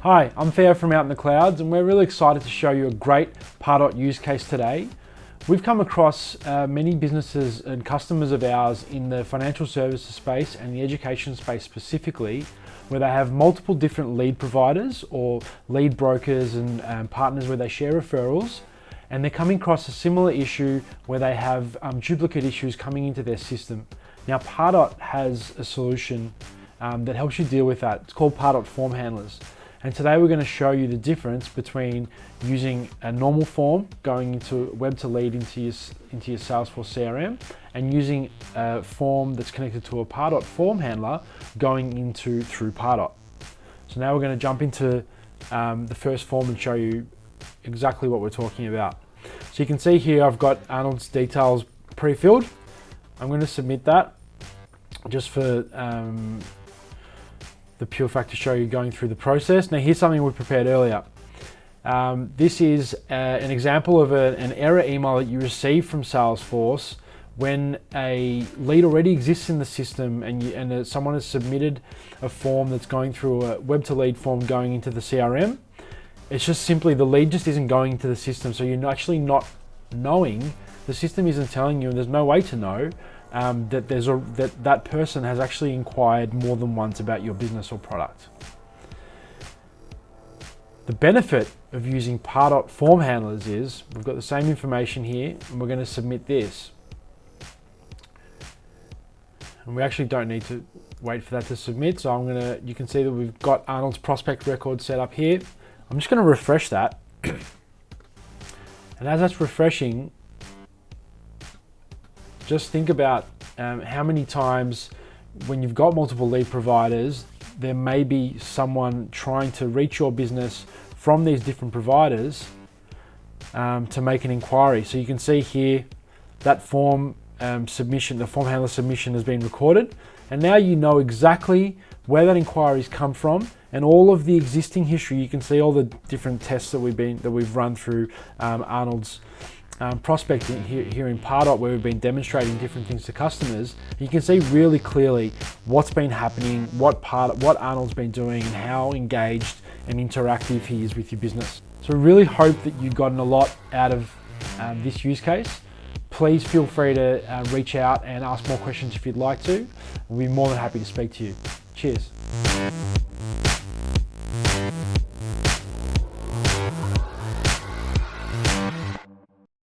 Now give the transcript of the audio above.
Hi, I'm Theo from Out in the Clouds, and we're really excited to show you a great Pardot use case today. We've come across many businesses and customers of ours in the financial services space and the education space specifically, where they have multiple different lead providers or lead brokers and partners where they share referrals, and they're coming across a similar issue where they have duplicate issues coming into their system. Now, Pardot has a solution that helps you deal with that. It's called Pardot Form Handlers. And today we're going to show you the difference between using a normal form going into web to lead into your Salesforce CRM and using a form that's connected to a Pardot form handler going into through Pardot. So now we're going to jump into the first form and show you exactly what we're talking about. So you can see here I've got Arnold's details pre-filled. I'm going to submit that just for the pure fact to show you going through the process. Now here's something we prepared earlier. This is an example of an error email that you receive from Salesforce when a lead already exists in the system and someone has submitted a form that's going through a web to lead form going into the CRM. It's just simply the lead just isn't going into the system, so you're actually not knowing, the system isn't telling you, and there's no way to know that person has actually inquired more than once about your business or product. The benefit of using Pardot form handlers is we've got the same information here and we're going to submit this. And we actually don't need to wait for that to submit, so you can see that we've got Arnold's prospect record set up here. I'm just going to refresh that. And as that's refreshing, just think about how many times when you've got multiple lead providers, there may be someone trying to reach your business from these different providers to make an inquiry. So you can see here that form submission, the form handler submission has been recorded, and now you know exactly where that inquiry's come from and all of the existing history. You can see all the different tests that we've run through Arnold's prospecting here in Pardot, where we've been demonstrating different things to customers. You can see really clearly what's been happening, what Arnold's been doing, and how engaged and interactive he is with your business. So we really hope that you've gotten a lot out of this use case. Please feel free to reach out and ask more questions if you'd like to. We'll be more than happy to speak to you. Cheers.